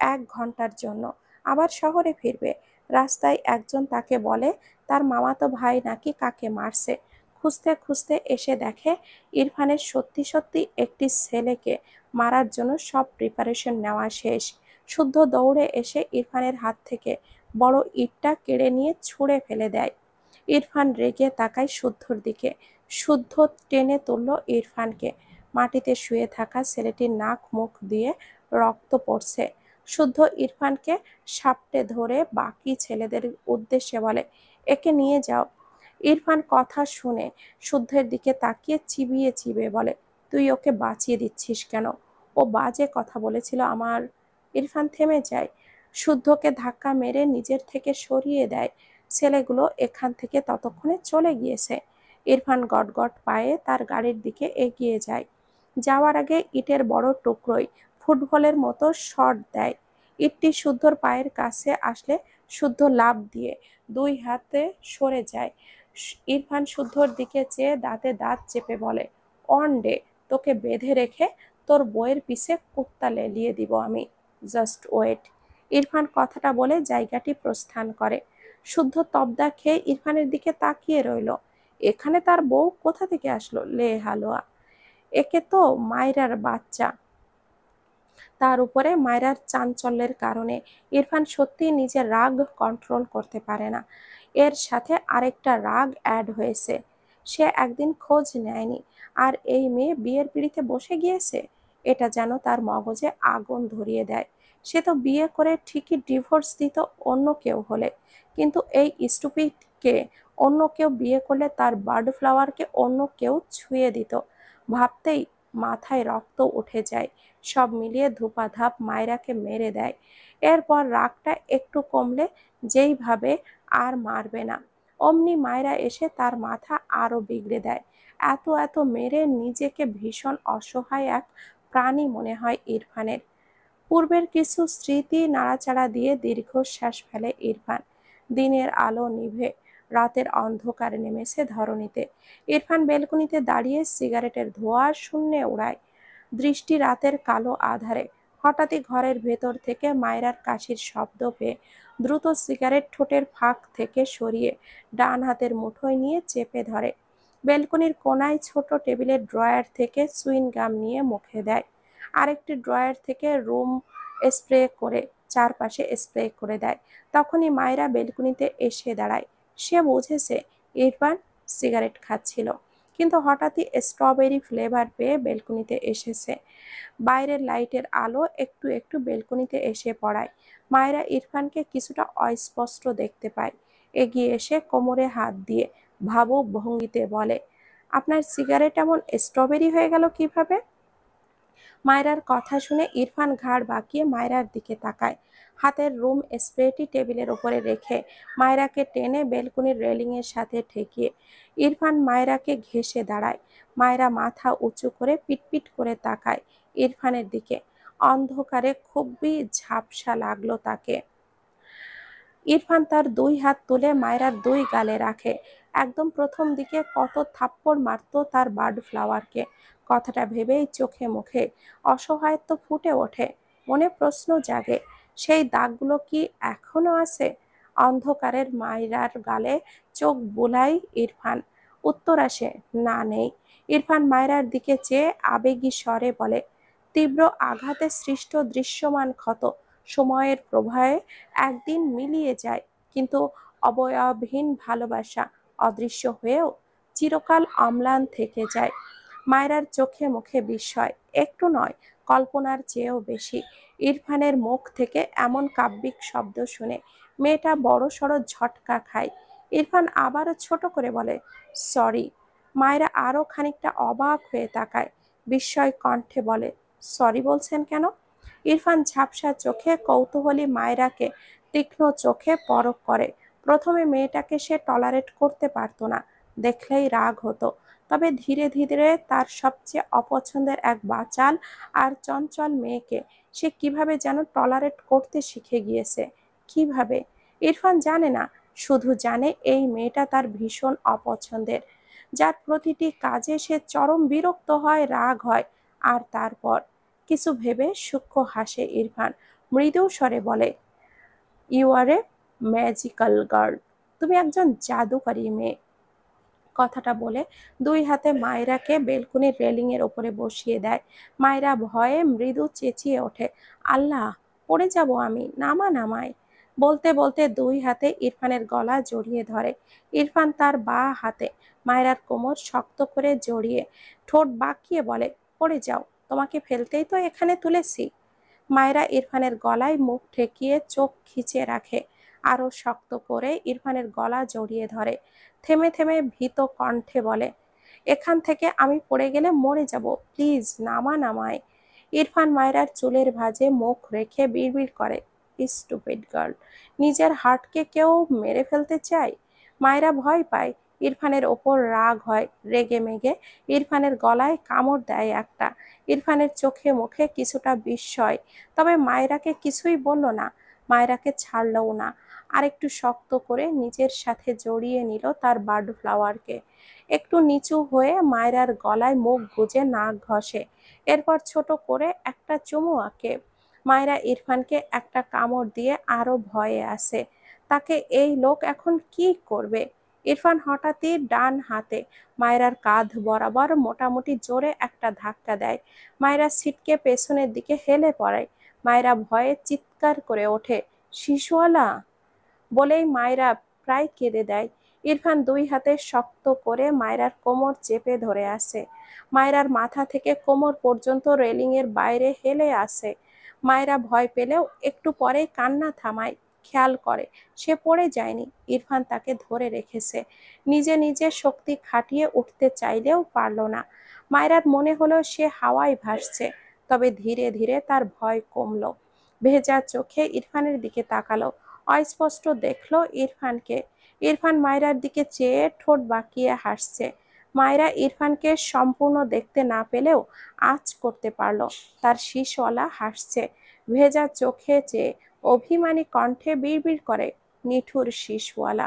[SPEAKER 1] 1 ঘন্টার জন্য, আবার শহরে ফিরবে। রাস্তায় একজন তাকে বলে তার মামাতো ভাই নাকি কাকে মারছে। খুঁজতে খুঁজতে এসে দেখে ইরফানের সত্যি সত্যি একটি ছেলেকে মারার জন্য সব প্রিপারেশন নেওয়া শেষ। শুদ্ধ দৌড়ে এসে ইরফানের হাত থেকে বড় ইটটা কেড়ে নিয়ে ছুঁড়ে ফেলে দেয়। ইরফান রেগে তাকায় শুদ্ধর দিকে। শুদ্ধ টেনে তুলল ইরফানকে। মাটিতে শুয়ে থাকা ছেলেটির নাক মুখ দিয়ে রক্ত পড়ছে। শুদ্ধ ইরফানকে সাপটে ধরে বাকি ছেলেদের উদ্দেশ্যে বলে, একে নিয়ে যাও। ইরফান কথা শুনে শুদ্ধের দিকে তাকিয়ে চিবিয়ে চিবিয়ে বলে, তুই ওকে বাঁচিয়ে দিচ্ছিস কেন? ও বাজে কথা বলেছিল আমার ইরফান থেমে যায়, শুদ্ধকে ধাক্কা মেরে নিজের থেকে সরিয়ে দেয়। ছেলেগুলো এখান থেকে ততক্ষণে চলে গিয়েছে। ইরফান গটগট পায়ে তার গাড়ির দিকে এগিয়ে যায়। যাওয়ার আগে ইটের বড় টুকরোয় ফুটবলের মতো শট দেয়। ইটটি শুদ্ধর পায়ের কাছে আসলে শুদ্ধ লাফ দিয়ে দুই হাতে সরে যায়। ইরফান শুদ্ধর দিকে চেয়ে দাঁতে দাঁত চেপে বলে, অন ডে তোকে বেঁধে রেখে তোর বইয়ের পিছে কুত্তা লেলিয়ে দিব আমি। Just wait. ইরফান কথাটা বলে জায়গাটি প্রস্থান করে। শুদ্ধ তবদা খেয়ে ইরফানের দিকে তাকিয়ে রইল। এখানে তার বউ কোথা থেকে আসলো? লে হালুয়া! একে তো মায়রার বাচ্চা। তার উপরে মায়রার চাঞ্চল্যের কারণে ইরফান সত্যিই নিজের রাগ কন্ট্রোল করতে পারে না। এর সাথে আরেকটা রাগ অ্যাড হয়েছে। সে একদিন খোঁজ নেয়নি, আর এই মেয়ে বিয়ের পিঁড়িতে বসে গিয়েছে। এটা যেন তার মগজে আগুন ধরিয়ে দেয়। সে তো বিয়ে করে ঠিকই ডিভোর্স দিত অন্য কেউ হলে, কিন্তু এই স্টুপিডকে অন্য কেউ বিয়ে করলে তার বার্ড ফ্লাওয়ারকে অন্য কেউ ছুঁয়ে দিত। ভাবতেই মাথায় রক্ত উঠে যায়। সব মিলিয়ে ধূপাধাপ মায়রাকে মেরে দেয়। এরপর রাগটা একটু কমলে যেইভাবে আর মারবে না, অমনি মায়রা এসে তার মাথা আরো বিগড়ে দেয়। এত এত মেরে নিজেকে ভীষণ অসহায় এক প্রাণী মনে হয় ইরফানের। পূর্বের কিছু স্মৃতি নাড়াচাড়া দিয়ে দীর্ঘশ্বাস ফেলে ইরফান। দিনের আলো নিভে রাতের অন্ধকার নেমেছে ধরণীতে। ইরফান বেলকনিতে দাঁড়িয়ে সিগারেটের ধোঁয়া শূন্যে উড়ায় দৃষ্টি রাতের কালো আধারে। হঠাৎই ঘরের ভেতর থেকে মায়রার কাশির শব্দ পেয়ে দ্রুত সিগারেট ঠোঁটের ফাঁক থেকে সরিয়ে ডান হাতের মুঠোয় নিয়ে চেপে ধরে। বেলকনির কোনায় ছোট টেবিলের ড্রয়ার থেকে চুইং গাম নিয়ে মুখে দেয়। আরেকটি ড্রয়ার থেকে রুম স্প্রে করে চারপাশে স্প্রে করে দেয়। তখনই মায়রা বেলকনিতে এসে দাঁড়ায়। সে বুঝেছে ইরফান সিগারেট খাচ্ছিল, কিন্তু হঠাৎই স্ট্রবেরি ফ্লেভার পেয়ে বেলকনিতে এসেছে। বাইরের লাইটের আলো একটু একটু বেলকনিতে এসে পড়ায়। মায়রা ইরফানকে কিছুটা অস্পষ্ট দেখতে পায়। এগিয়ে এসে কোমরে হাত দিয়ে ভাবুক ভঙ্গিতে বলে, আপনার সিগারেট এমন স্ট্রবেরি হয়ে গেল কিভাবে? মায়রার কথা শুনে ইরফান ঘাড় বাঁকিয়ে মায়রার দিকে তাকায়। হাতের রুম স্প্রেটি টেবিলের ওপরে রেখে মায়রাকে টেনে বেলকনির রেলিংয়ের সাথে ঠেকিয়ে ইরফান মায়রাকে ঘেঁষে দাঁড়ায়। মায়রা মাথা উঁচু করে পিটপিট করে তাকায় ইরফানের দিকে। অন্ধকারে খুবই ঝাপসা লাগলো তাকে। ইরফান তার দুই হাত তুলে মায়রার দুই গালে রাখে। একদম প্রথম দিকে কত থাপ্পড় মারতো তার বার্ড ফ্লাওয়ারকে, কথাটা ভেবেই চোখে মুখে অসহায়ত্ব ফুটে ওঠে। মনে প্রশ্ন জাগে, সেই দাগগুলো কি এখনো আছে? অন্ধকারের মায়রার গালে চোখ বুলাই ইরফান। উত্তর আসে, না, নেই। ইরফান মায়রার দিকে চেয়ে আবেগী স্বরে বলে, তীব্র আঘাতে সৃষ্ট দৃশ্যমান ক্ষত সময়ের প্রবাহে একদিন মিলিয়ে যায়, কিন্তু অবয়বহীন ভালোবাসা অদৃশ্য হয়েও চিরকাল অম্লান থেকে যায়। মায়রার চোখে মুখে বিস্ময়, একটু নয়, কল্পনার চেয়েও বেশি। ইরফানের মুখ থেকে এমন কাব্যিক শব্দ শুনে মেয়েটা বড়সড় ঝটকা খায়। ইরফান আবারও ছোট করে বলে, সরি। মায়রা আরো খানিকটা অবাক হয়ে তাকায়, বিস্ময় কণ্ঠে বলে, সরি বলছেন কেন? ইরফান ঝাপসা চোখে কৌতূহলী মায়রাকে তীক্ষ্ণ চোখে পরখ করে। প্রথমে মেয়েটাকে সে টলারেট করতে পারত না, দেখলেই রাগ হতো। তবে ধীরে ধীরে তার সবচেয়ে অপছন্দের এক বাচাল আর চঞ্চল মেয়েকে সে কিভাবে যেন টলারেট করতে শিখে গিয়েছে। কিভাবে? ইরফান জানে না, শুধু জানে এই মেয়েটা তার ভীষণ অপছন্দের, যার প্রতিটি কাজে সে চরম বিরক্ত হয়, রাগ হয়। আর তারপর কিছু ভেবে সূক্ষ্ম হাসে ইরফান, মৃদু স্বরে বলে, you are a magical girl. তুমি একজন জাদুকরী মেয়ে। কথাটা বলে দুই হাতে মায়রাকে বেলকনির রেলিংয়ের ওপরে বসিয়ে দেয়। মায়রা ভয়ে মৃদু চেঁচিয়ে ওঠে, আল্লাহ, পড়ে যাব আমি, নামা নামায়। বলতে বলতে দুই হাতে ইরফানের গলা জড়িয়ে ধরে। ইরফান তার বাঁ হাতে মায়রার কোমর শক্ত করে জড়িয়ে ঠোঁট বাঁকিয়ে বলে, পড়ে যাও, তোমাকে ফেলতেই তো এখানে তুলেছি। মায়রা ইরফানের গলায় মুখ ঠেকিয়ে চোখ খিচে রাখে, আরো শক্ত করে ইরফানের গলা জড়িয়ে ধরে। থেমে থেমে ভীত কণ্ঠে বলে, এখান থেকে আমি পড়ে গেলে মরে যাব, প্লিজ নামা নামায়। ইরফান মায়রার চুলের ভাঁজে মুখ রেখে বিড়বিড় করে, স্টুপিড গার্ল, নিজের হার্টকে কেউ মেরে ফেলতে চায়। মায়রা ভয় পায়, ইরফানের ওপর রাগ হয়, রেগে মেগে ইরফানের গলায় কামড় দেয় একটা। ইরফানের চোখে মুখে কিছুটা বিস্ময়, তবে মায়রাকে কিছুই বলল না, মায়রাকে ছাড়লও না। আরেকটু শক্ত করে নিজের সাথে জড়িয়ে নিল তার বার্ড ফ্লাওয়ারকে। একটু নিচু হয়ে মায়রার গলায় মুখ গুজে নাক ঘষে, এরপর ছোট করে একটা চুমু আঁকে। মায়রা ইরফানকে একটা কামড় দিয়ে আরো ভয়ে আছে, তাকে এই লোক এখন কি করবে। ইরফান হঠাৎই ডান হাতে মায়রার কাঁধ বরাবর মোটামুটি জোরে একটা ধাক্কা দেয়। মায়রা ছিটকে পেছনের দিকে হেলে পড়ে। মায়রা ভয়ে চিৎকার করে ওঠে, শিশুয়ালা, বলেই মায়রা প্রায় কেঁদে দেয়। ইরফান দুই হাতে শক্ত করে মায়রার কোমর চেপে ধরে আছে। মায়রার মাথা থেকে কোমর পর্যন্ত রেলিংয়ের বাইরে হেলে আসে। মায়রা ভয় পেলেও একটু পরেই কান্না থামায়, খেয়াল করে সে পড়ে যায়নি, ইরফান তাকে ধরে রেখেছে। নিজে নিজে শক্তি খাটিয়ে উঠতে চাইলেও পারল না। মায়রার মনে হলো সে হাওয়ায় ভাসছে, তবে ধীরে ধীরে তার ভয় কমলো। ভেজা চোখে ইরফানের দিকে তাকালো, অস্পষ্ট দেখলো ইরফানকে। ইরফান মায়রার দিকে চেয়ে ঠোঁট বাঁকিয়ে হাসছে। মায়রা ইরফানকে সম্পূর্ণ দেখতে না পেলেও আঁচ করতে পারল, তার শিশওয়ালা হাসছে। ভেজা চোখে চেয়ে অভিমানী কণ্ঠে বিড়বিড় করে, নিঠুর শিশওয়ালা।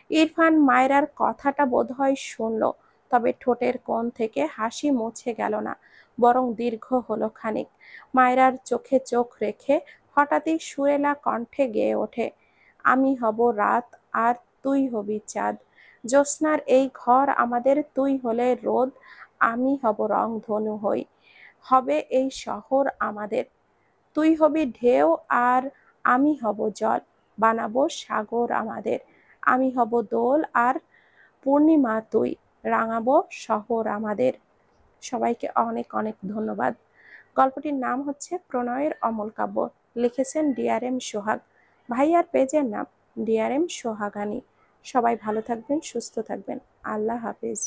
[SPEAKER 1] ইরফান মায়রার কথাটা বোধহয় শুনল, তবে ঠোঁটের কোণ থেকে হাসি মুছে গেল না, বরং দীর্ঘ হলো খানিক। মায়রার চোখে চোখ রেখে হঠাৎই সুরেলা কণ্ঠে গেয়ে ওঠে, আমি হব রাত আর তুই হবি চাঁদ, জ্যোৎস্নার এই ঘর আমাদের, তুই হলে রোদ, আমি হব রংধনু হই, হবে এই শহর আমাদের, তুই হবি ঢেউ আর আমি হব জল, বানাবো সাগর আমাদের, আমি হব দোল আর পূর্ণিমা তুই, রাঙাবো শহর আমাদের। সবাইকে অনেক অনেক ধন্যবাদ। গল্পটির নাম হচ্ছে প্রণয়ের অমল কাব্য, লিখেছেন ডিআরএম সোহাগ। ভাইয়ার পেজের নাম ডিআরএম সোহাগানি। সবাই ভালো থাকবেন, সুস্থ থাকবেন। আল্লাহ হাফিজ।